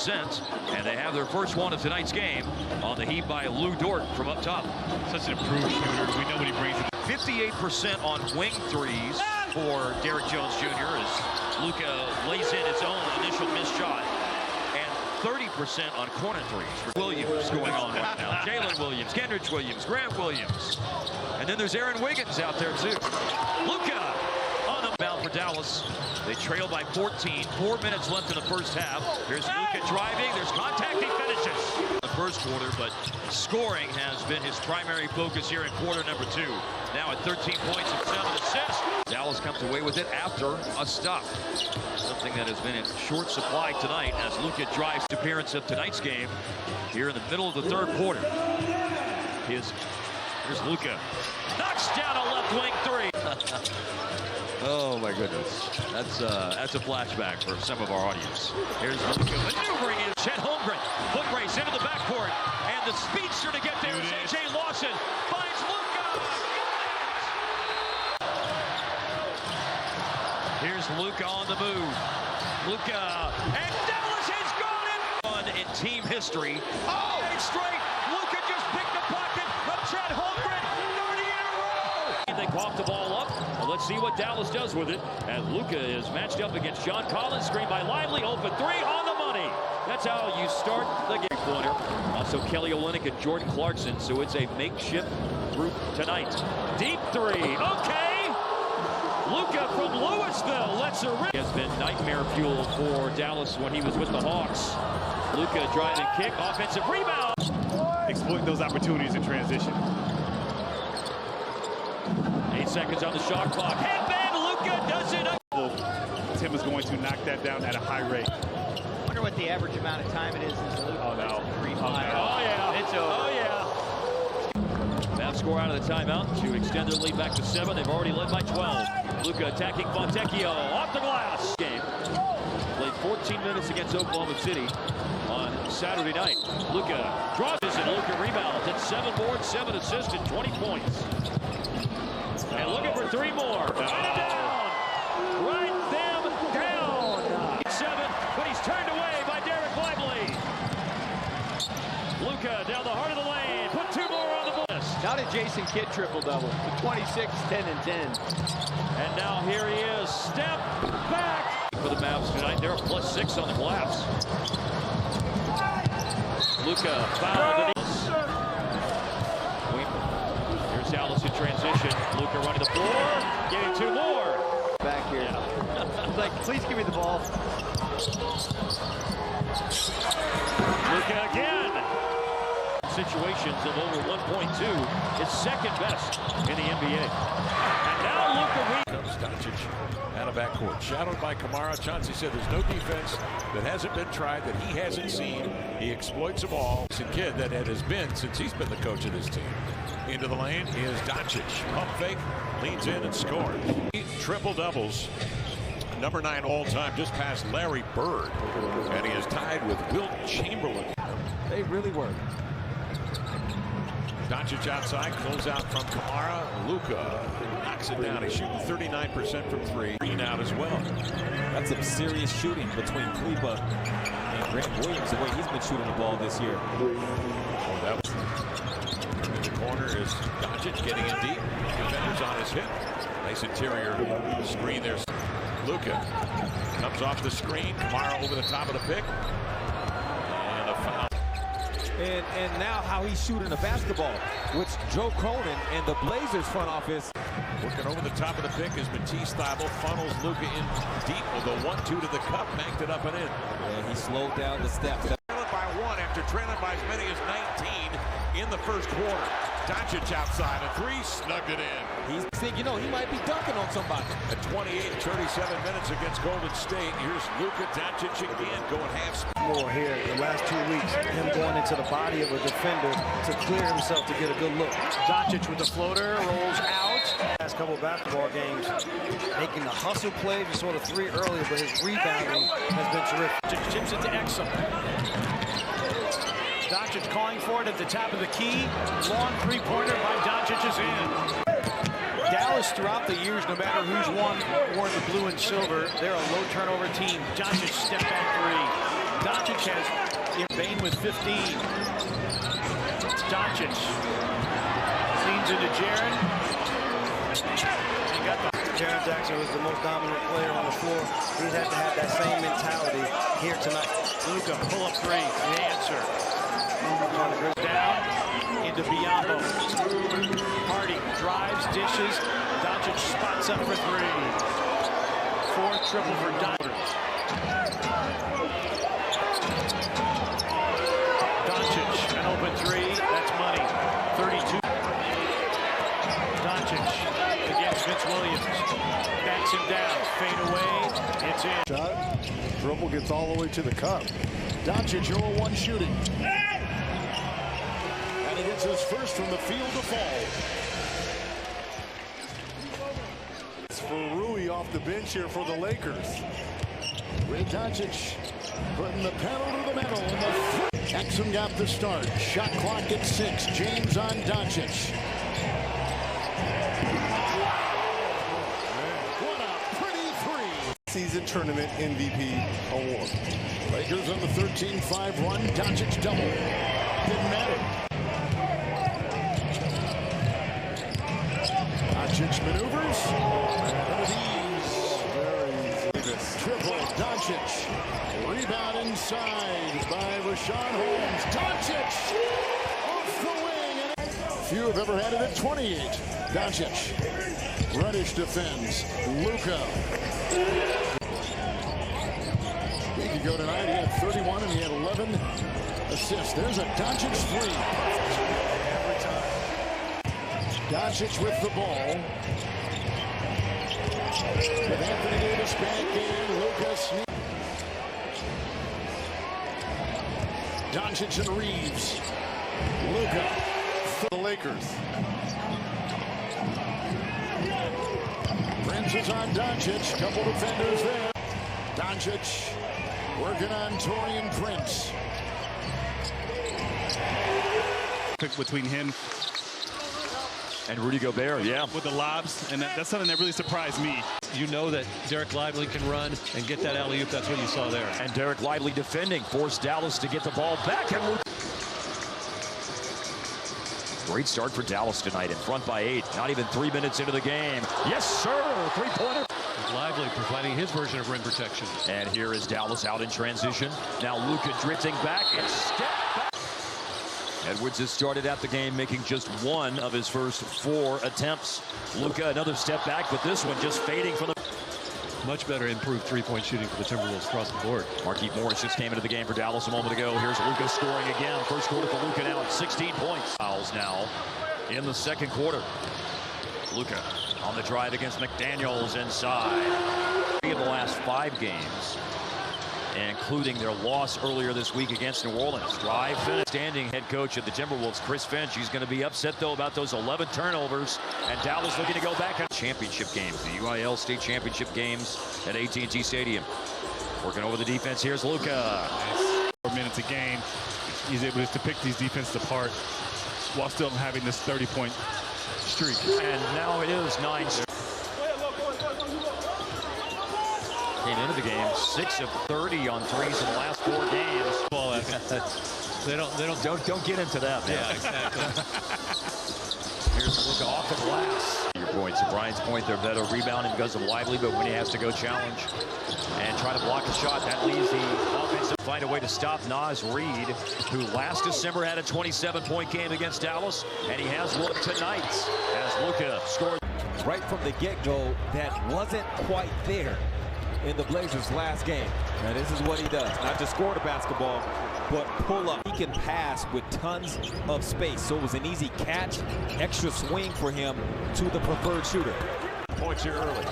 and they have their first one of tonight's game on the heat by Lou Dort from up top. Such an improved shooter. We know what he brings. 58% on wing threes for Derrick Jones Jr. as Luka lays in his own initial missed shot. 30% on corner threes. Williams going on right now. Jalen Williams, Kendrick Williams, Grant Williams. And then there's Aaron Wiggins out there too. Luka on the bound for Dallas. They trail by 14. 4 minutes left in the first half. Here's Luka driving. There's contact. He finishes. The first quarter, but scoring has been his primary focus here in quarter number 2. Now at 13 points and 7 assists. Dallas comes away with it after a stop. Something that has been in short supply tonight as Luka drives the appearance of tonight's game here in the middle of the third quarter. Here's Luka. Knocks down a left wing three. Oh my goodness. That's a flashback for some of our audience. Here's Luka maneuvering in. Chet Holmgren. Foot race into the backcourt. And the speedster to get there is A.J. Lawson. Finds Luka. Here's Luka on the move. Luka. And Dallas has gone in team history. Oh, it's straight. Luka just picked the pocket of Chet Holmgren. 30 in a row. They cough the ball up. Well, let's see what Dallas does with it. And Luka is matched up against John Collins. Screen by Lively. Open three on the money. That's how you start the game. Pointer. Also Kelly Olynyk and Jordan Clarkson. So it's a makeshift group tonight. Deep three. Okay. Luka from Louisville lets her rip. Has been nightmare fuel for Dallas when he was with the Hawks. Luka driving kick, offensive rebound. Exploit those opportunities in transition. 8 seconds on the shot clock. Headband, Luka does it. Tim is going to knock that down at a high rate. I wonder what the average amount of time it is. Oh no. Oh yeah. It's over. Oh yeah. Mavs score out of the timeout to extend their lead back to 7. They've already led by 12. Luka attacking Fontecchio off the glass. Game. Played 14 minutes against Oklahoma City on Saturday night. Luka draws this and Luka rebounds at 7 boards, 7 assists, and 20 points. And looking for 3 more. Write it down. Write them down. 7, but he's turned away by Derek Lively. Luka down the heart of the lane. Put 2 more on the list. Now did Jason Kidd triple-double. The 26, 10, and 10. And now here he is. Step back for the Mavs tonight. They're a +6 on the glass. Luka fouled. Here's Dallas in transition. Luka running the floor. Getting 2 more. Back here. Yeah. Like, please give me the ball. Luka again. Situations of over 1.2 is second best in the NBA. And now Luka comes Dončić out of backcourt, shadowed by Kamara. Chauncey said there's no defense that hasn't been tried, that he hasn't seen. He exploits them all. It's a kid that it has been since he's been the coach of this team. Into the lane is Dončić. Pump fake, leans in and scores. Triple doubles. Number 9 all time, just past Larry Bird. And he is tied with Wilt Chamberlain. They really were. Dončić outside, close out from Kamara. Luka knocks it down. He's shooting 39% from 3. Green out as well. That's some serious shooting between Kleber and Grant Williams, the way he's been shooting the ball this year. Oh, that was in the corner is Dončić getting in deep. Defenders on his hip. Nice interior screen there. Luka comes off the screen. Kamara over the top of the pick. And a foul. And now how he's shooting the basketball, which Joe Cronin and the Blazers front office. Working over the top of the pick is Matisse Thybulle, funnels Luka in deep with a 1-2 to the cup, banked it up and in. And he slowed down the steps. Trailing by 1 after trailing by as many as 19 in the first quarter. Dončić outside, a 3, snugged it in. He's thinking, he might be dunking on somebody. At 28-37 minutes against Golden State, here's Luka Dončić again going half. More here the last 2 weeks, him going into the body of a defender to clear himself to get a good look. Dončić with the floater, rolls out. Last couple of basketball games, making the hustle play, just sort of 3 earlier, but his rebounding has been terrific. Chips it to Exum. Dončić calling for it at the top of the key. Long 3-pointer by Dončić is in. Dallas throughout the years, no matter who's worn the blue and silver, they're a low turnover team. Dončić step back 3. Dončić has Bain with 15. Dončić leans into Jaren. And got the Jaren Jackson was the most dominant player on the floor. He'd have to have that same mentality here tonight. Luka, pull-up three, the answer. Down into Biombo. Hardy drives, dishes. Dončić spots up for three. Fourth triple for Dončić. Dončić, an open three. That's money. 32. Dončić against Vince Williams. Backs him down. Fade away. It's in. Shot. Dribble gets all the way to the cup. Dončić 0-1 shooting. And he gets his first from the field to fall. It's for Rui off the bench here for the Lakers. Ray Dončić putting the pedal to the metal. Exum got the start. Shot clock at 6. James on Dončić. What a pretty three. Season tournament MVP award. Lakers on the 13-5 run. Dončić double. Didn't matter. Dončić maneuvers. With ease. Very easy. Triple. Dončić. Rebound inside by Rashawn Holmes. Dončić off the wing. Few have ever had it at 28. Dončić. Reddish defends. Luka. He could go tonight. He had 31 and he had 11 assists. There's a Dončić three. Every time. Dončić with the ball. With Anthony Davis back in. Luka sneaks. Dončić and Reeves. Luka for the Lakers. Prince is on Dončić. Couple defenders there. Dončić working on Taurean Prince. Between him And Rudy Gobert, yeah. with the lobs, and that's something that really surprised me. You know that Derek Lively can run and get that alley-oop. That's what you saw there. And Derek Lively defending, forced Dallas to get the ball back. And great start for Dallas tonight, in front by 8. Not even 3 minutes into the game. Yes, sir, three-pointer. Lively providing his version of rim protection. And here is Dallas out in transition. Now Luka drifting back and step back. Edwards has started out the game making just 1 of his first 4 attempts. Luka another step back, but this one just fading from the... Much better improved three-point shooting for the Timberwolves across the board. Markieff Morris just came into the game for Dallas a moment ago. Here's Luka scoring again. First quarter for Luka now at 16 points. Fouls now in the second quarter. Luka on the drive against McDaniels inside. In the last 5 games, including their loss earlier this week against New Orleans. Drive finish. Standing head coach of the Timberwolves, Chris Finch. He's going to be upset, though, about those 11 turnovers. And Dallas looking to go back on championship games, the UIL state championship games at AT&T Stadium. Working over the defense. Here's Luka. 4 minutes a game. He's able to pick these defenses apart while still having this 30-point streak. And now it is 9. Came into the game 6 of 30 on threes in the last 4 games. Well, Don't get into that, man. Yeah, exactly. Here's Luka off the glass. Your points, to Brian's point, they're better rebounding because of Lively, but when he has to go challenge and try to block a shot, that leaves the offense to find a way to stop Naz Reid, who last December had a 27-point game against Dallas, and he has one tonight as Luka scored. Right from the get-go, that wasn't quite there in the Blazers' last game. Now this is what he does, not just score the basketball, but pull up. He can pass with tons of space, so it was an easy catch, extra swing for him to the preferred shooter. Points here early.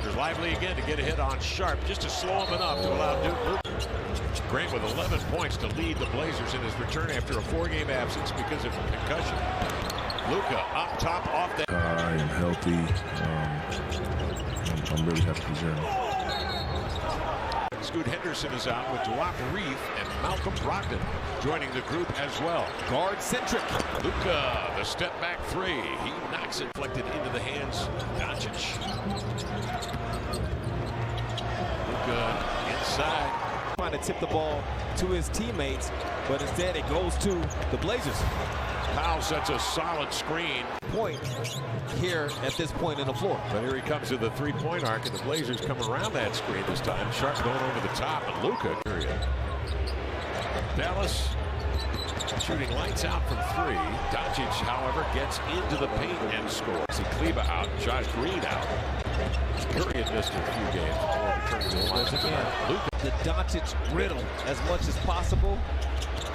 There's Lively again to get a hit on Sharp, just to slow him enough to allow Luka. Grant with 11 points to lead the Blazers in his return after a 4-game absence because of a concussion. Luka up top off the... I am healthy. I'm really happy to be here. Scoot Henderson is out with Dwap Reef and Malcolm Brogdon joining the group as well. Guard-centric. Luka, the step-back 3. He knocks it, deflected into the hands of Dončić. Luka inside. trying to tip the ball to his teammates, but instead it goes to the Blazers. Powell sets a solid screen. Point here at this point in the floor. But here he comes to the three-point arc, and the Blazers come around that screen this time. Sharp going over the top, and Luka. Dallas shooting lights out from three. Dončić, however, gets into the paint and scores. Kleba out, Josh Green out. Curry had missed a few games before returning to the line. Again, Luka. The Dončić riddle, as much as possible,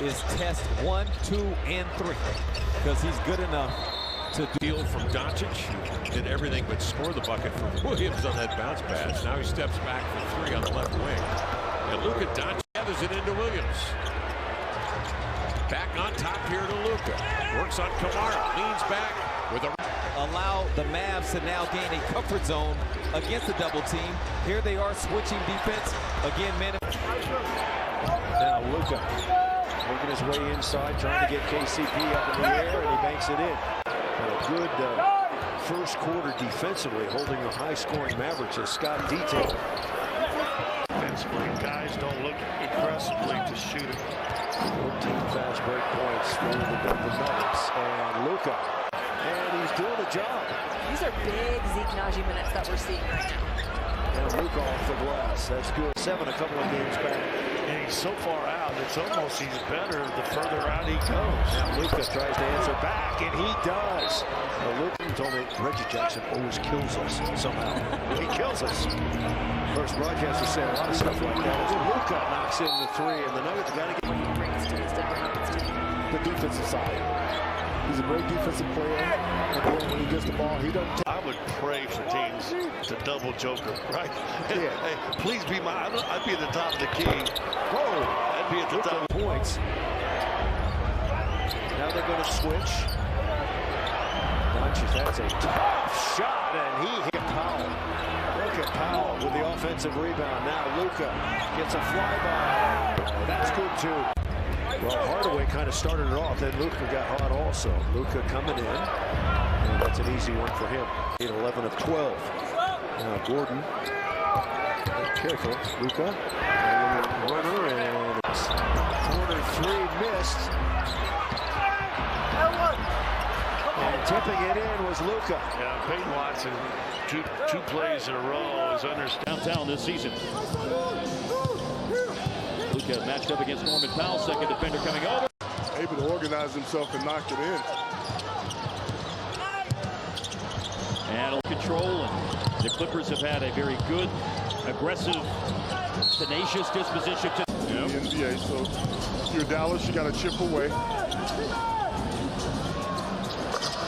is test 1, 2, and 3, because he's good enough to deal from Dončić. Did everything but score the bucket for Williams on that bounce pass. Now he steps back for 3 on the left wing. And Luka Dončić gathers it into Williams. Back on top here to Luka. Works on Kamara. Leans back with a... Allow the Mavs to now gain a comfort zone against the double team. Here they are switching defense. Again, man. Now Luka working his way inside, trying to get KCP up in the air, and he banks it in. And a good first quarter defensively, holding the high-scoring Mavericks, as Scott detailed. Defensively, guys don't look aggressively to shoot it. 14 fast break points for the Mavericks, and Luka. And he's doing a job. These are big Zeke Naji minutes that we're seeing right now. And Luka off the glass. That's good. 7 a couple of games back. And he's so far out, it's almost he's better the further out he goes. Now Luka tries to answer back, and he does. Luka told me Reggie Jackson always kills us somehow. He kills us. First broadcaster said a lot of stuff like that. Luka knocks in the 3, and the Nuggets got to get what he brings to his Denver Nuggets team. The defensive side. He's a great defensive player, and then when he gets the ball, he doesn't. I would pray for teams to double Joker, right? Yeah. Hey, please be my. I'd be at the top of the key. Whoa! I'd be at the top. Points. Now they're going to switch. Dončić, that's a tough shot, and he hit Powell. Look at Powell with the offensive rebound. Now Luka gets a flyby. That's good too. Well, Hardaway kind of started it off, then Luka got hot also. Luka coming in, and that's an easy one for him. 11 of 12. Now Gordon, careful, Luka, runner, and it's corner 3 missed. And tipping it in was Luka. Yeah, Peyton Watson, two plays in a row is downtown this season. Luka matched up against Norman Powell, second defender coming over. Able to organize himself and knock it in. And control, and the Clippers have had a very good, aggressive, tenacious disposition to the NBA. So if you're Dallas, you got to chip away.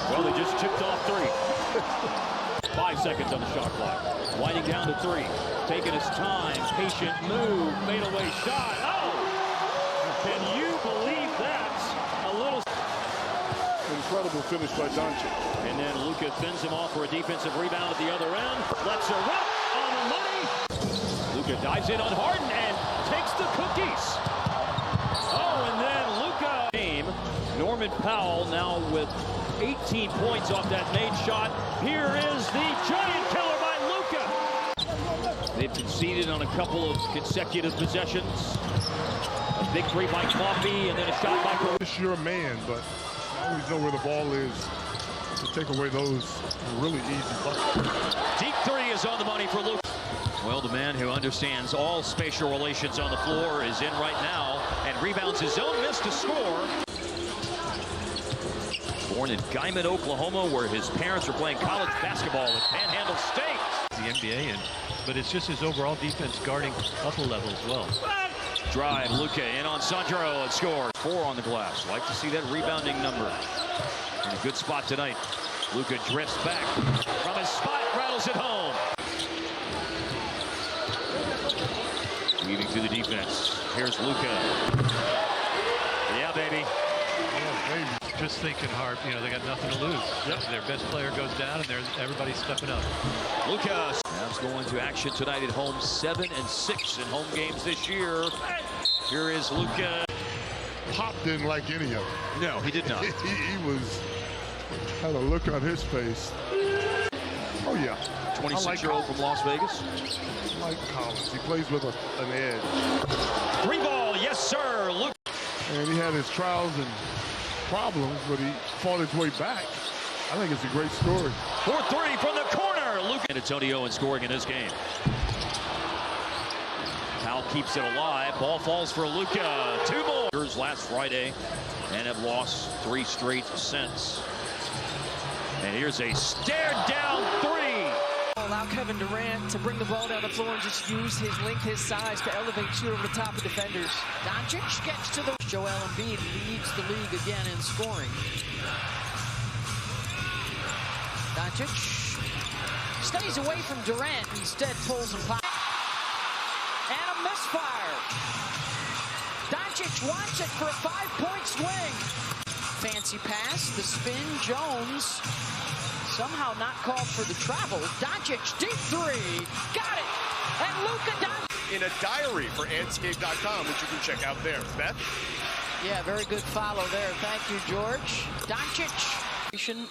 Well, they just chipped off 3. 5 seconds on the shot clock. Winding down to 3. Taking his time, patient move, fadeaway shot. Oh! Can you believe that? A little incredible finish by Dončić. And then Luka fends him off for a defensive rebound at the other end. Lets her rip on the money. Luka dives in on Harden and takes the cookies. Oh, and then Luka. Norman Powell now with 18 points off that made shot. Here is the giant killer by Luka. They've conceded on a couple of consecutive possessions. A big 3 by Coffee, and then a shot by Caruso. It's your man, but I always know where the ball is to take away those really easy buckets. Deep 3 is on the money for Luka. Well, the man who understands all spatial relations on the floor is in right now and rebounds his own miss to score. Born in Guyman, Oklahoma, where his parents were playing college basketball at Panhandle State. The NBA, but it's just his overall defense guarding up a level as well. Drive, Luka in on Sandro and scores. 4 on the glass. Like to see that rebounding number. In a good spot tonight. Luka drifts back from his spot, rattles it home. Weaving through the defense. Here's Luka. Yeah, baby. Yeah, baby. Just thinking hard, you know, they got nothing to lose. Yep. Their best player goes down, and everybody's stepping up. Luka. Mavs going to action tonight at home, 7-6 in home games this year. Here is Luka. Pop didn't like any of it. No, he did not. he had a look on his face. Oh, yeah. 26-year-old from Las Vegas. I like Collins. He plays with an edge. 3-ball, yes, sir. Luka. And he had his trials and problems, but he fought his way back. I think it's a great story. 4-3 from the corner. Luka. And Antonio in scoring in this game. Powell keeps it alive. Ball falls for Luka. 2 more. Last Friday and have lost 3 straight since. And here's a stared-down 3. Allow Kevin Durant to bring the ball down the floor and just use his length, his size to elevate, shoot over the top of defenders. Dončić gets to the... Joel Embiid leads the league again in scoring. Dončić stays away from Durant, instead pulls and pops. And a misfire. Dončić wants it for a 5-point swing. Fancy pass, the spin, Jones. Somehow not called for the travel. Dončić, deep 3, got it! And Luka Dončić. In a diary for Andscape.com, which you can check out there. Beth? Yeah, very good follow there. Thank you, George. Dončić.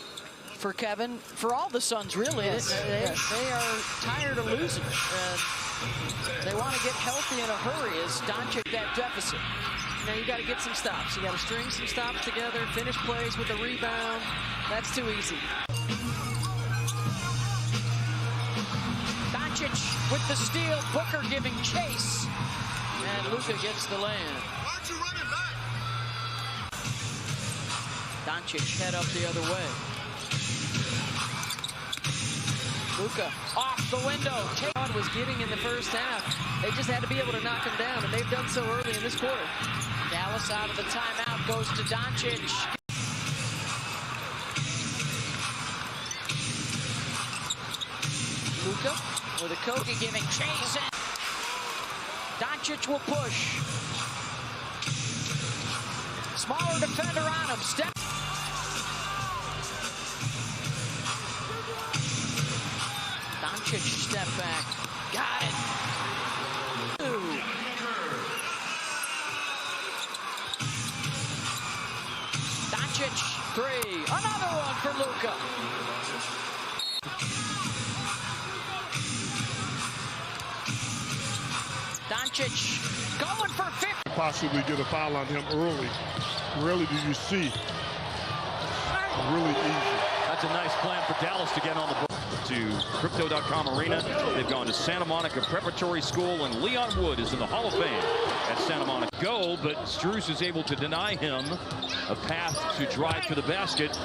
For Kevin, for all the Suns, really. Yes. They are tired of losing. And they want to get healthy in a hurry as Dončić that deficit. Now you got to get some stops. You got to string some stops together, finish plays with a rebound. That's too easy. Dončić with the steal, Booker giving chase. And Luka gets the land. Why aren't you running back? Dončić head up the other way. Luka off the window. Todd was getting in the first half. They just had to be able to knock him down, and they've done so early in this quarter. Dallas out of the timeout goes to Dončić. Luka with a Kogi giving chase. Dončić will push. Smaller defender on him. Step. Dončić step back. Got it. 2. Dončić 3. Another one for Luka. Dončić going for 50. Possibly get a foul on him early. Rarely do you see. Really easy. That's a nice plan for Dallas to get on the board. To Crypto.com Arena. They've gone to Santa Monica Preparatory School, and Leon Wood is in the Hall of Fame at Santa Monica. Go, but Strus is able to deny him a path to drive to the basket.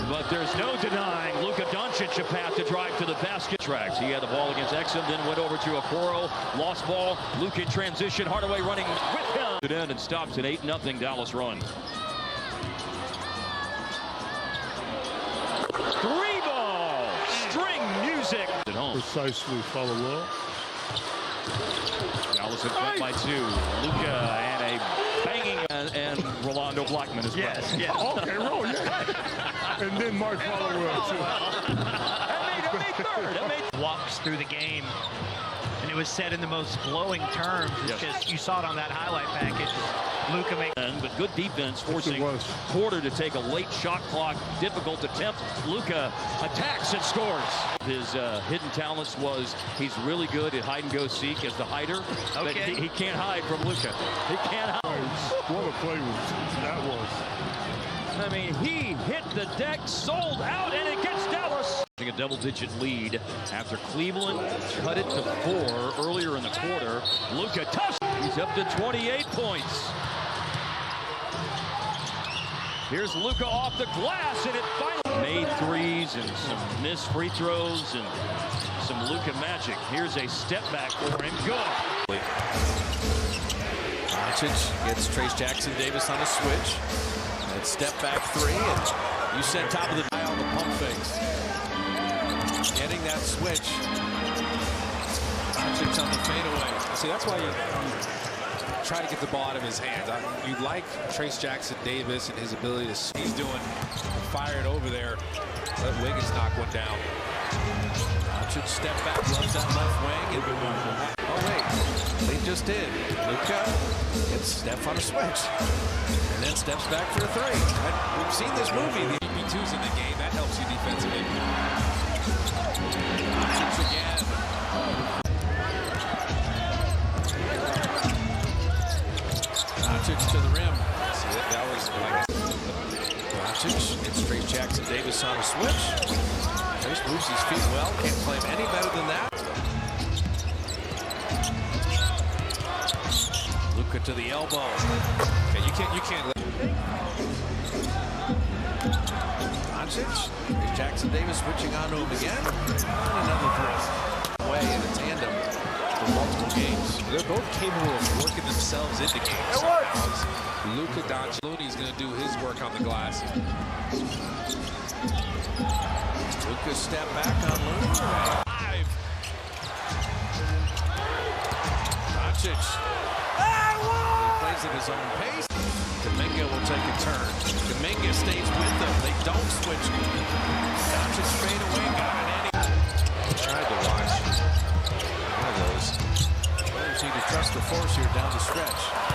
But there's no denying Luka Dončić a path to drive to the basket. Tracks. He had the ball against Exum, then went over to Okoro. Lost ball. Luka in transition. Hardaway running with him. It in and stops an 8-0 Dallas run. 3-ball. String music. At home. Precisely follow up. Dallas in front by 2. Luka and a banging and Rolando Blackman as well. Yes. Okay, roll, yeah. And then Mark follow up. That made third. That made walks through the game. And it was said in the most glowing terms. It's just, you saw it on that highlight package. Luka makes. But good defense, forcing Porter to take a late shot clock, difficult attempt. Luka attacks and scores. His hidden talents was he's really good at hide and go seek as the hider. But he can't hide from Luka. He can't hide. What a play that was. I mean, he hit the deck, sold out, and it gets Dallas. A double-digit lead after Cleveland cut it to 4 earlier in the quarter. Luka touched. He's up to 28 points. Here's Luka off the glass, and it finally made threes and some missed free throws and some Luka magic. Here's a step back for him. Good. Dončić gets Trace Jackson Davis on a switch. And step back 3, and you said top of the eye on the pump fakes. Getting that switch. Dončić on the fadeaway. See, that's why you try to get the ball out of his hands. You like Trace Jackson Davis and his ability to. He's doing fired over there. Let Wiggins knock one down. Dončić step back, runs that left wing. And, oh wait, they just did. Luka gets Steph on a switch, and then steps back for a 3. We've seen this movie. The BP2's in the game. That helps you defensively. Dončić to the rim. See, that was like Dončić gets straight Jackson Davis on a switch. Trace moves his feet well. Can't claim any better than that. Luka to the elbow. Okay, you can't let Dončić. Jackson Davis switching on to him again. And another three. Away in a tandem for multiple games. They're both capable of working themselves into games. Luka Dončić. Looney's going to do his work on the glass. Luka step back on Looney. Dončić. He plays at his own pace. Kuminga will take a turn. Kuminga stays with them. They don't switch. Dončić fade away. Got it. Tried to watch one of those. Players need to trust the force here down the stretch.